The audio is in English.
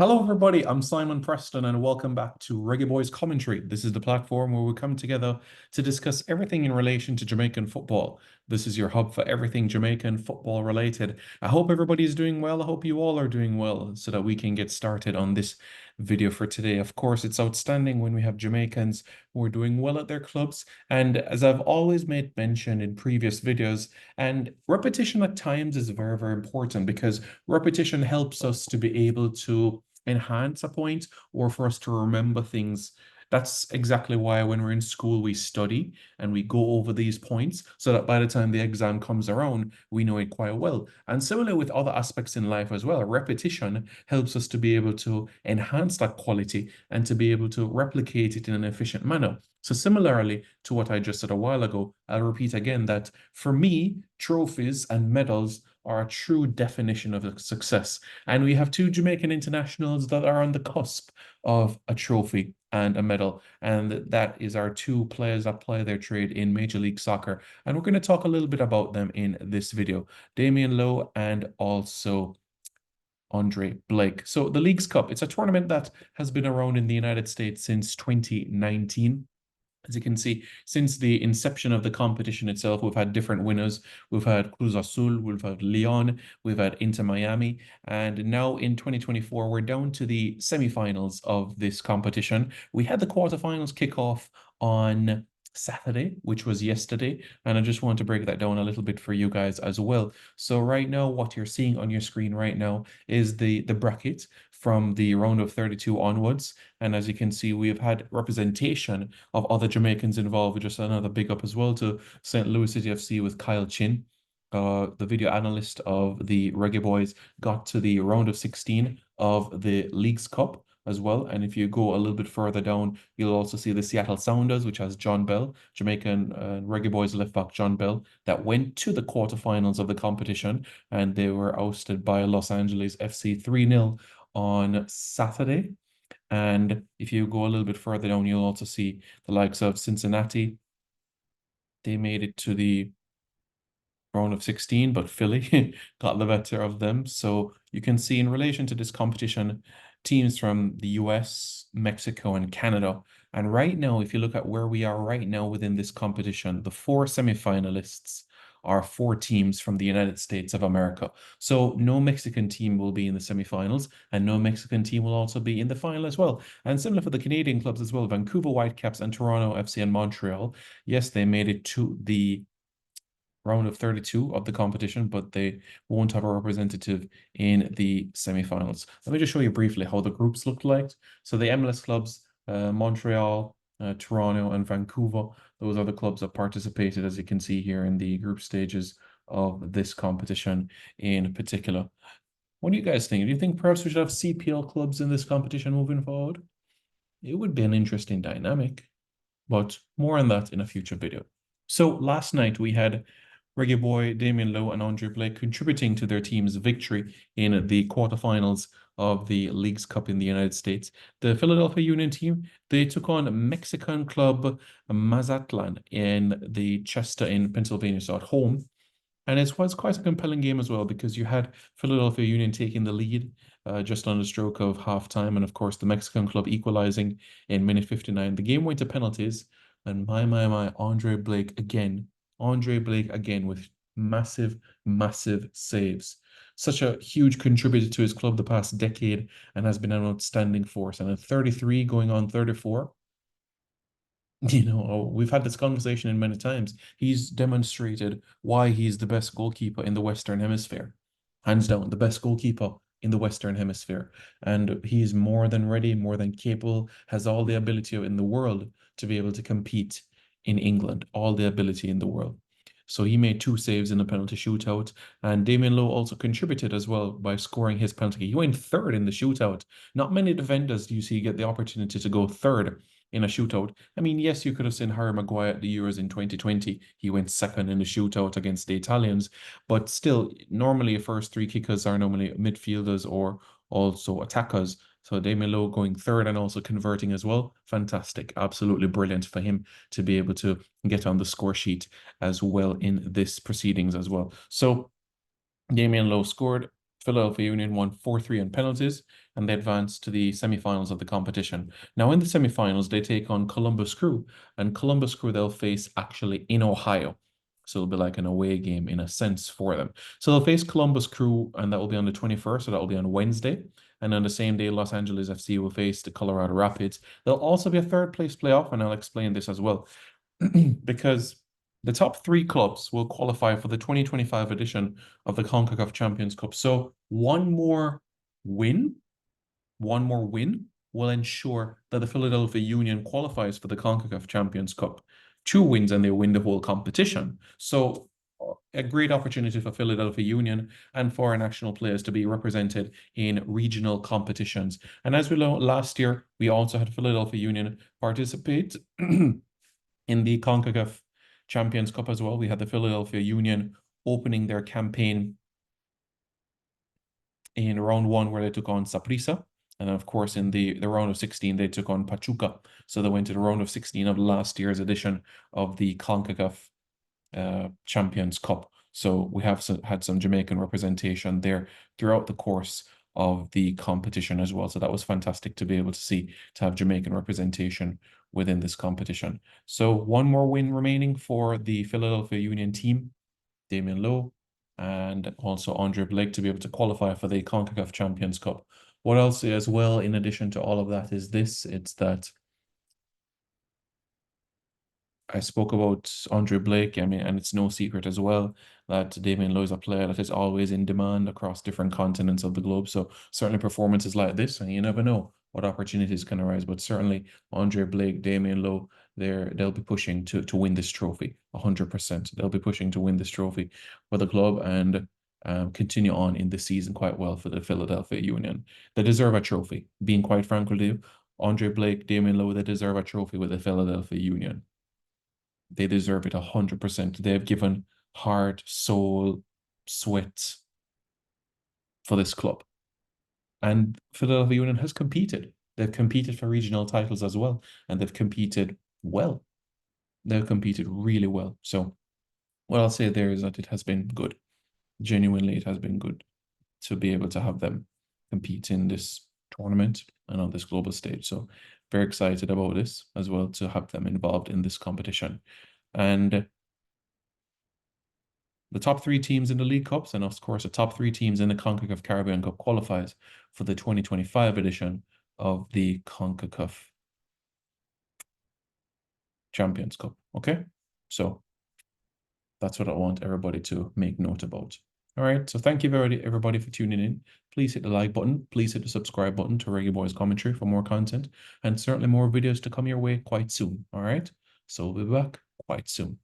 Hello, everybody. I'm Simon Preston, and welcome back to Reggae Boyz Commentary. This is the platform where we come together to discuss everything in relation to Jamaican football. This is your hub for everything Jamaican football related. I hope everybody is doing well. I hope you all are doing well so that we can get started on this video for today. Of course, it's outstanding when we have Jamaicans who are doing well at their clubs. And as I've always made mention in previous videos, and repetition at times is very, very important because repetition helps us to be able to enhance a point or for us to remember things. That's exactly why when we're in school, we study and we go over these points so that by the time the exam comes around, we know it quite well. And similarly with other aspects in life as well, repetition helps us to be able to enhance that quality and to be able to replicate it in an efficient manner. So similarly to what I just said a while ago, I'll repeat again that for me, trophies and medals are a true definition of success. And we have two Jamaican internationals that are on the cusp of a trophy and a medal. And that is our two players that play their trade in Major League Soccer. And we're going to talk a little bit about them in this video. Damian Lowe and also Andre Blake. So the Leagues Cup, it's a tournament that has been around in the United States since 2019. As you can see, since the inception of the competition itself, we've had different winners. We've had Cruz Azul, we've had Leon, we've had Inter Miami, and now in 2024, we're down to the semifinals of this competition. We had the quarterfinals kick off on Saturday, which was yesterday, and I just want to break that down a little bit for you guys as well. So right now, what you're seeing on your screen right now is the bracket from the round of 32 onwards. And as you can see, we've had representation of other Jamaicans involved. Just another big up as well to St. Louis City FC with Kyle Chin. The video analyst of the Reggae Boyz got to the round of 16 of the Leagues Cup as well. And if you go a little bit further down, you'll also see the Seattle Sounders, which has John Bell, Jamaican Reggae Boyz left back John Bell, that went to the quarterfinals of the competition, and they were ousted by Los Angeles FC 3-0 on Saturday. And if you go a little bit further down, you'll also see the likes of Cincinnati. They made it to the round of 16, but Philly got the better of them. So you can see in relation to this competition, teams from the US, Mexico, and Canada. And right now, if you look at where we are right now within this competition, the four semifinalists are four teams from the United States of America. So no Mexican team will be in the semifinals, and no Mexican team will also be in the final as well. And similar for the Canadian clubs as well, Vancouver Whitecaps and Toronto FC and Montreal. Yes, they made it to the round of 32 of the competition, but they won't have a representative in the semifinals. Let me just show you briefly how the groups looked like. So the MLS clubs, Montreal, Toronto, and Vancouver, those are the clubs that participated, as you can see here in the group stages of this competition in particular. What do you guys think? Do you think perhaps we should have CPL clubs in this competition moving forward? It would be an interesting dynamic, but more on that in a future video. So last night we had Reggae Boy, Damian Lowe, and Andre Blake contributing to their team's victory in the quarterfinals of the Leagues Cup in the United States. The Philadelphia Union team, they took on Mexican club Mazatlan in the Chester in Pennsylvania, so at home. And it was quite a compelling game as well because you had Philadelphia Union taking the lead just on the stroke of halftime, and of course the Mexican club equalizing in minute 59. The game went to penalties, and my, Andre Blake again with massive, massive saves. Such a huge contributor to his club the past decade and has been an outstanding force. And at 33 going on 34, we've had this conversation in many times. He's demonstrated why he's the best goalkeeper in the Western Hemisphere. Hands down, the best goalkeeper in the Western Hemisphere. And he's more than ready, more than capable, has all the ability in the world to be able to compete in England, all the ability in the world. So he made two saves in the penalty shootout, and Damian Lowe also contributed as well by scoring his penalty. He went third in the shootout. Not many defenders do you see get the opportunity to go third in a shootout. I mean, yes, you could have seen Harry Maguire at the Euros in 2020. He went second in the shootout against the Italians, but still, normally first three kickers are normally midfielders or also attackers. So Damian Lowe going third and also converting as well. Fantastic. Absolutely brilliant for him to be able to get on the score sheet as well in this proceedings as well. So Damian Lowe scored Philadelphia Union won 4-3 on penalties, and they advanced to the semifinals of the competition. Now, in the semifinals, they take on Columbus Crew, and Columbus Crew they'll face actually in Ohio. So it'll be like an away game in a sense for them. So they'll face Columbus Crew, and that will be on the 21st, so that will be on Wednesday. And on the same day, Los Angeles FC will face the Colorado Rapids. There'll also be a third place playoff, and I'll explain this as well. Because the top three clubs will qualify for the 2025 edition of the CONCACAF Champions Cup. So win, one more win will ensure that the Philadelphia Union qualifies for the CONCACAF Champions Cup. 2 wins and they win the whole competition. So a great opportunity for Philadelphia Union and for our national players to be represented in regional competitions. And as we know, last year, we also had Philadelphia Union participate in the CONCACAF Champions Cup as well. We had the Philadelphia Union opening their campaign in round 1 where they took on Saprissa. And then, of course, in the round of 16, they took on Pachuca. So they went to the round of 16 of last year's edition of the CONCACAF Champions Cup. So we have had some Jamaican representation there throughout the course of the competition as well. So that was fantastic to be able to see, to have Jamaican representation within this competition. So one more win remaining for the Philadelphia Union team, Damian Lowe, and also Andre Blake to be able to qualify for the CONCACAF Champions Cup. What else as well, in addition to all of that, is this. It's that I spoke about Andre Blake. I mean, and it's no secret as well that Damian Lowe is a player that is always in demand across different continents of the globe. So certainly performances like this, and you never know what opportunities can arise. But certainly Andre Blake, Damian Lowe, they'll be pushing to win this trophy 100%. They'll be pushing to win this trophy for the club and continue on in the season quite well for the Philadelphia Union. They deserve a trophy. Being quite frank with you, Andre Blake, Damian Lowe, they deserve a trophy with the Philadelphia Union. They deserve it 100%. They have given heart, soul, sweat for this club. And Philadelphia Union has competed. They've competed for regional titles as well, and they've competed well. They've competed really well. So what I'll say there is that it has been good. Genuinely, it has been good to be able to have them compete in this tournament and on this global stage. So very excited about this as well, to have them involved in this competition. And the top 3 teams in the League Cups, and of course the top 3 teams in the CONCACAF Caribbean Cup qualifies for the 2025 edition of the CONCACAF Champions Cup. Okay, so that's what I want everybody to make note about. All right, so thank you everybody for tuning in. Please hit the like button. Please hit the subscribe button to Reggae Boyz Commentary for more content, and certainly more videos to come your way quite soon. All right, so we'll be back quite soon.